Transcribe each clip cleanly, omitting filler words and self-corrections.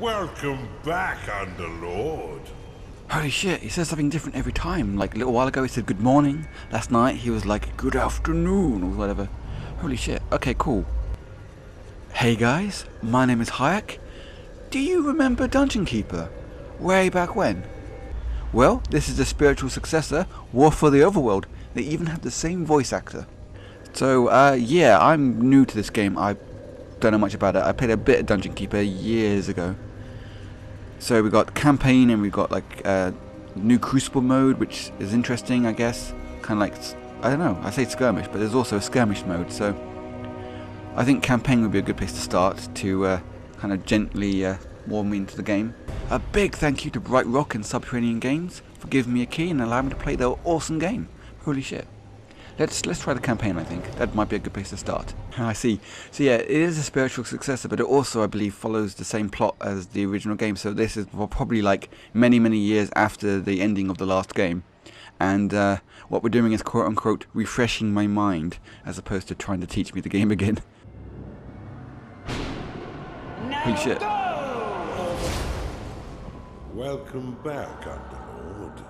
Welcome back, Underlord. Holy shit, he says something different every time. Like a little while ago he said good morning. Last night he was like good afternoon or whatever. Holy shit. Okay, cool. Hey guys, my name is Heiach. Do you remember Dungeon Keeper? Way back when? Well, this is the spiritual successor, For The Overworld. They even have the same voice actor. So, yeah, I'm new to this game. I don't know much about it. I played a bit of Dungeon Keeper years ago. So we got campaign and we got like new Crucible mode, which is interesting, I guess. Kind of like, I don't know, I say skirmish, but there's also a skirmish mode. So I think campaign would be a good place to start to kind of gently warm me into the game. A big thank you to Brightrock Games Subterranean Games for giving me a key and allowing me to play their awesome game. Holy shit. Let's try the campaign, I think. That might be a good place to start. I see. So yeah, it is a spiritual successor, but it also, I believe, follows the same plot as the original game. So this is probably like many, many years after the ending of the last game. And what we're doing is quote-unquote refreshing my mind, as opposed to trying to teach me the game again. Holy shit. Welcome back, Underlord.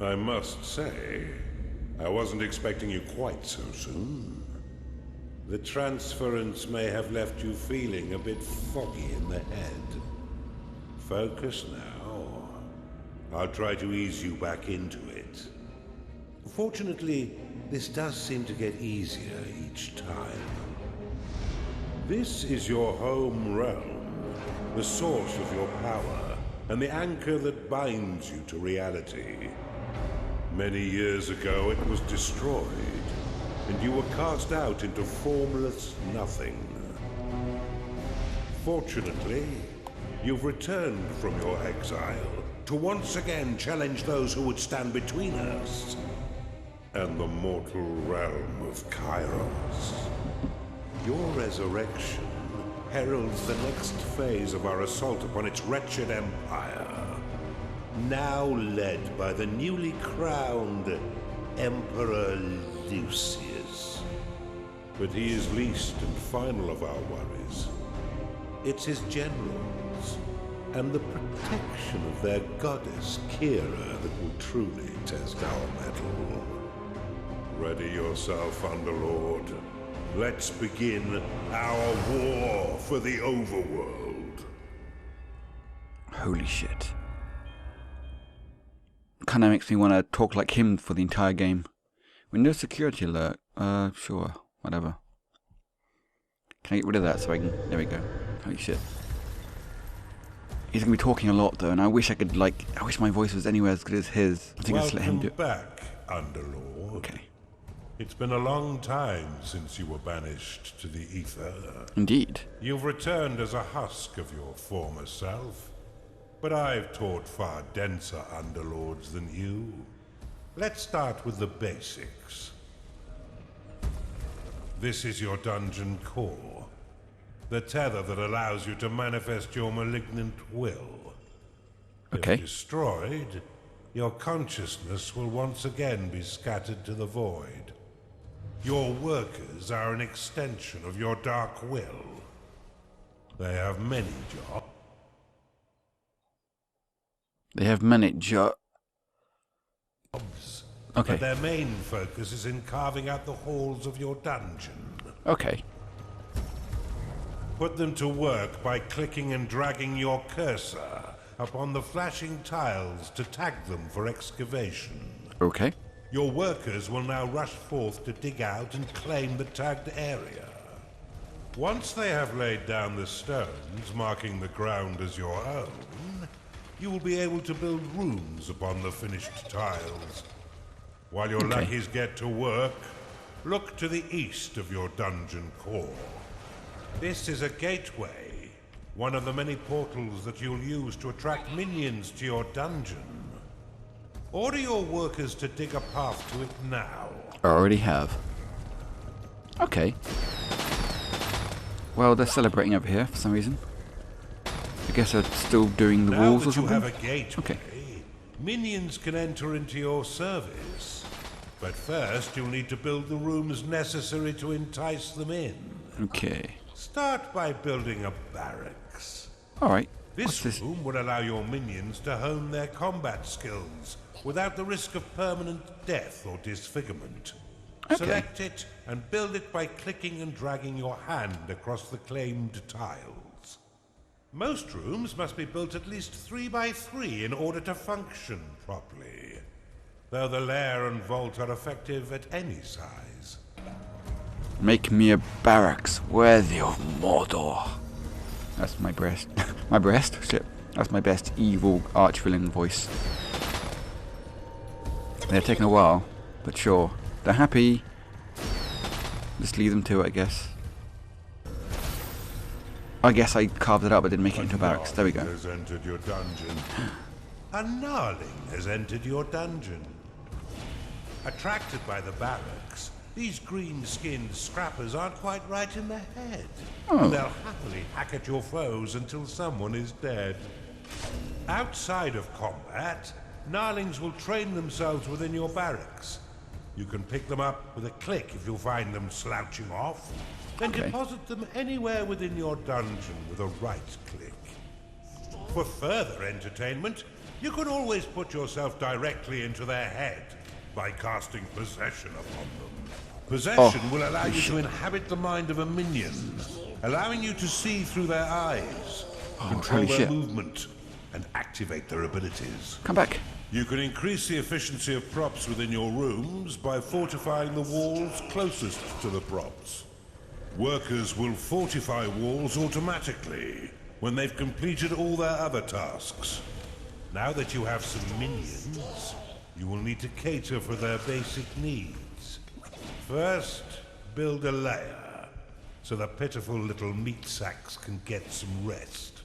I must say, I wasn't expecting you quite so soon. The transference may have left you feeling a bit foggy in the head. Focus now. I'll try to ease you back into it. Fortunately, this does seem to get easier each time. This is your home realm, the source of your power, and the anchor that binds you to reality. Many years ago, it was destroyed, and you were cast out into formless nothing. Fortunately, you've returned from your exile to once again challenge those who would stand between us and the mortal realm of Kairos. Your resurrection heralds the next phase of our assault upon its wretched empire. Now led by the newly crowned Emperor Lucius. But he is least and final of our worries. It's his generals and the protection of their goddess Kira that will truly test our mettle. Ready yourself, Underlord. Let's begin our war for the Overworld. Holy shit. Kinda makes me want to talk like him for the entire game. Windows security alert. Sure. Whatever. Can I get rid of that so I can... There we go. Holy shit. He's gonna be talking a lot though, and I wish I could like... I wish my voice was anywhere as good as his. I think I'll just let him do it. Welcome back, Underlord. Okay. It's been a long time since you were banished to the ether. Indeed. You've returned as a husk of your former self. But I've taught far denser Underlords than you. Let's start with the basics. This is your dungeon core. The tether that allows you to manifest your malignant will. Okay. If destroyed, your consciousness will once again be scattered to the void. Your workers are an extension of your dark will. They have many jobs. They have many Okay. But their main focus is in carving out the halls of your dungeon. Okay. Put them to work by clicking and dragging your cursor upon the flashing tiles to tag them for excavation. Okay. Your workers will now rush forth to dig out and claim the tagged area. Once they have laid down the stones, marking the ground as your own, you will be able to build rooms upon the finished tiles. While your lackeys get to work, look to the east of your dungeon core. This is a gateway, one of the many portals that you'll use to attract minions to your dungeon. Order your workers to dig a path to it now. I already have. Okay. Well, they're celebrating over here for some reason. I guess they're still doing the rules or something? Now that you have a gateway, minions can enter into your service. But first, you'll need to build the rooms necessary to entice them in. Okay. Start by building a barracks. Alright. This this? room will allow your minions to hone their combat skills without the risk of permanent death or disfigurement. Okay. Select it and build it by clicking and dragging your hand across the claimed tiles. Most rooms must be built at least 3 by 3 in order to function properly, though the lair and vault are effective at any size. Make me a barracks worthy of Mordor. That's my breast. My breast? Shit. That's my best evil arch-villain voice. They're taking a while, but sure. They're happy. Just leave them to it, I guess. I guess I carved it up but didn't make it into a barracks. There we go. Has entered your dungeon. A gnarling has entered your dungeon. Attracted by the barracks, these green-skinned scrappers aren't quite right in the head. Oh. They'll happily hack at your foes until someone is dead. Outside of combat, gnarlings will train themselves within your barracks. You can pick them up with a click if you find them slouching off, then Okay. deposit them anywhere within your dungeon with a right click. For further entertainment, you can always put yourself directly into their head by casting possession upon them. Possession will allow you to inhabit the mind of a minion, allowing you to see through their eyes, control holy their shit. movement, and activate their abilities. Come back. You can increase the efficiency of props within your rooms by fortifying the walls closest to the props. Workers will fortify walls automatically when they've completed all their other tasks. Now that you have some minions, you will need to cater for their basic needs. First, build a lair, so the pitiful little meat sacks can get some rest.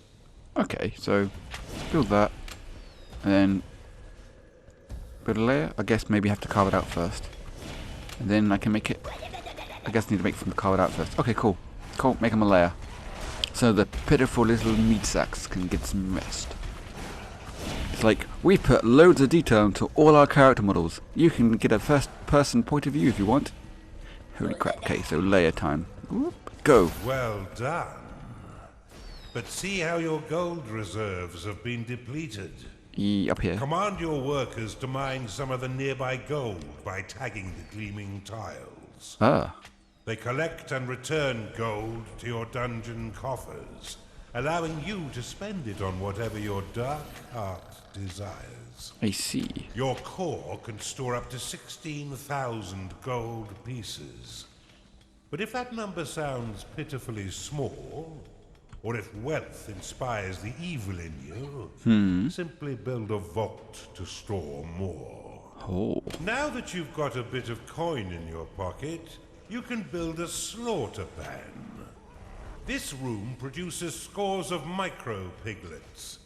Okay, so build that, and then build a layer. I guess maybe have to carve it out first, and then I can make it. I guess I need to make them carve it out first. Okay, cool. Cool, make them a layer, so the pitiful little meat sacks can get some rest. It's like, we've put loads of detail into all our character models. You can get a first-person point of view if you want. Holy crap, okay, so layer time. Whoop, go. Well done. But see how your gold reserves have been depleted. Up here. Command your workers to mine some of the nearby gold by tagging the gleaming tiles. Ah, They collect and return gold to your dungeon coffers, allowing you to spend it on whatever your dark heart desires. I see. Your core can store up to 16,000 gold pieces. But if that number sounds pitifully small, or if wealth inspires the evil in you, simply build a vault to store more. Oh. Now that you've got a bit of coin in your pocket, you can build a slaughter pan. This room produces scores of micro-piglets,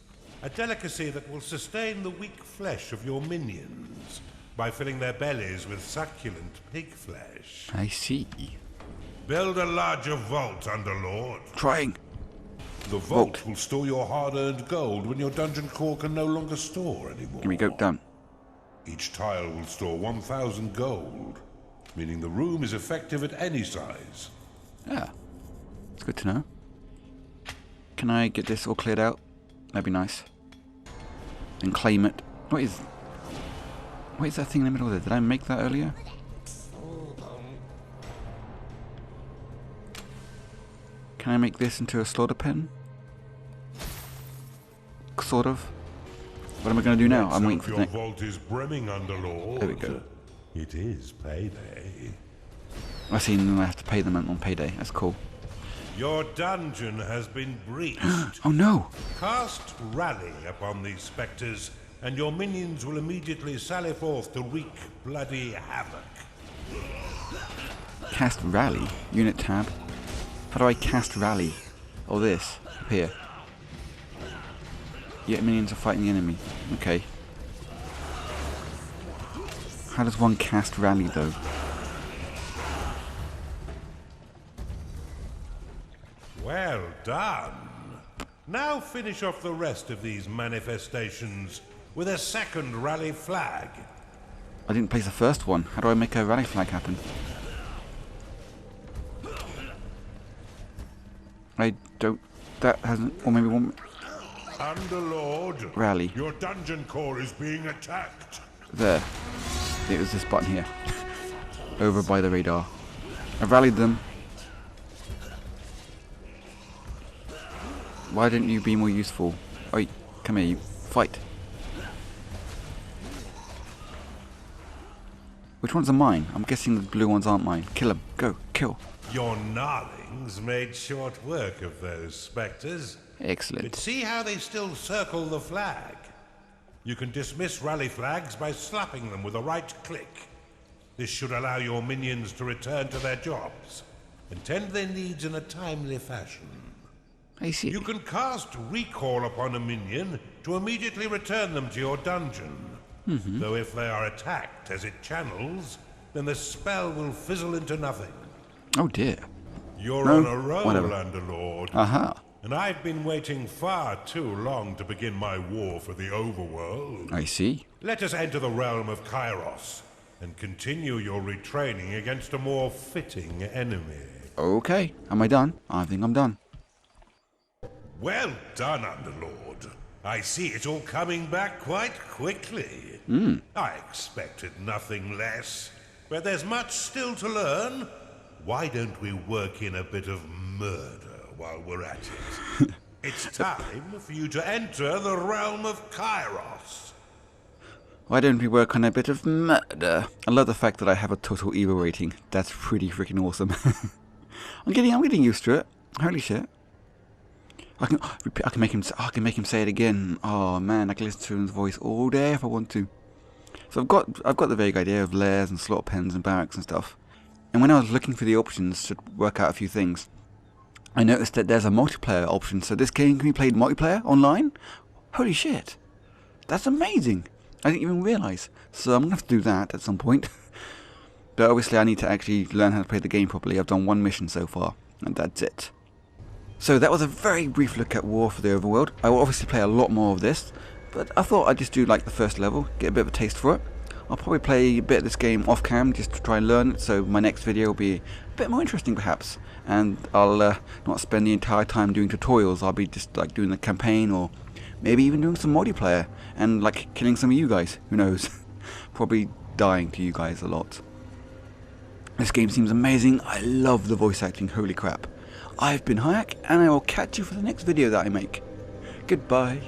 a delicacy that will sustain the weak flesh of your minions by filling their bellies with succulent pig flesh. I see. Build a larger vault, Underlord. Trying. The vault will store your hard-earned gold when your dungeon core can no longer store anymore. Here we go, done. Each tile will store 1,000 gold, meaning the room is effective at any size. Yeah. It's good to know. Can I get this all cleared out? That'd be nice. And claim it. What is that thing in the middle there? Did I make that earlier? Can I make this into a slaughter pen? Sort of. What am I going to do now? I'm waiting for the Your next. vault is brimming, Underlord. There we go. It is payday. I see, and then I have to pay them on payday. That's cool. Your dungeon has been breached. Oh no! Cast Rally upon these spectres, and your minions will immediately sally forth to wreak bloody havoc. Cast Rally. Unit tab. How do I cast Rally? Oh, this. Up here. Yet minions are fighting the enemy. Okay. How does one cast Rally, though? Well done. Now finish off the rest of these manifestations with a second rally flag. I didn't place the first one. How do I make a rally flag happen? I don't... That hasn't... Or maybe one... Underlord, Rally. your dungeon core is being attacked. There. It was this button here. Over by the radar. I rallied them. Why didn't you be more useful? Oi, come here, you. Fight. Which ones are mine? I'm guessing the blue ones aren't mine. Kill them. Go. Kill. Your gnarlings made short work of those spectres. Excellent. But see how they still circle the flag? You can dismiss rally flags by slapping them with a right click. This should allow your minions to return to their jobs and tend their needs in a timely fashion. I see. You can cast recall upon a minion to immediately return them to your dungeon. Though if they are attacked as it channels, then the spell will fizzle into nothing. Oh dear. You're No, on a roll, whatever. Underlord. Aha. And I've been waiting far too long to begin my war for the overworld. I see. Let us enter the realm of Kairos and continue your retraining against a more fitting enemy. Okay. Am I done? I think I'm done. Well done, Underlord. I see it all coming back quite quickly. I expected nothing less. But there's much still to learn. Why don't we work in a bit of murder while we're at it? It's time for you to enter the realm of Kairos. Why don't we work on a bit of murder? I love the fact that I have a total evil rating. That's pretty freaking awesome. I'm getting used to it. Holy shit. I can make him say it again. Oh man, I can listen to his voice all day if I want to. So I've got the vague idea of lairs and slaughter pens and barracks and stuff. And when I was looking for the options to work out a few things, I noticed that there's a multiplayer option. So this game can be played multiplayer online? Holy shit. That's amazing. I didn't even realise. So I'm going to have to do that at some point. But obviously I need to actually learn how to play the game properly. I've done one mission so far, and that's it. So that was a very brief look at War for the Overworld. I will obviously play a lot more of this, but I thought I'd just do like the first level, get a bit of a taste for it. I'll probably play a bit of this game off cam just to try and learn it, so my next video will be a bit more interesting perhaps. And I'll not spend the entire time doing tutorials. I'll be just like doing the campaign, or maybe even doing some multiplayer and like killing some of you guys. Who knows? Probably dying to you guys a lot. This game seems amazing. I love the voice acting. Holy crap. I've been Heiach, and I will catch you for the next video that I make. Goodbye.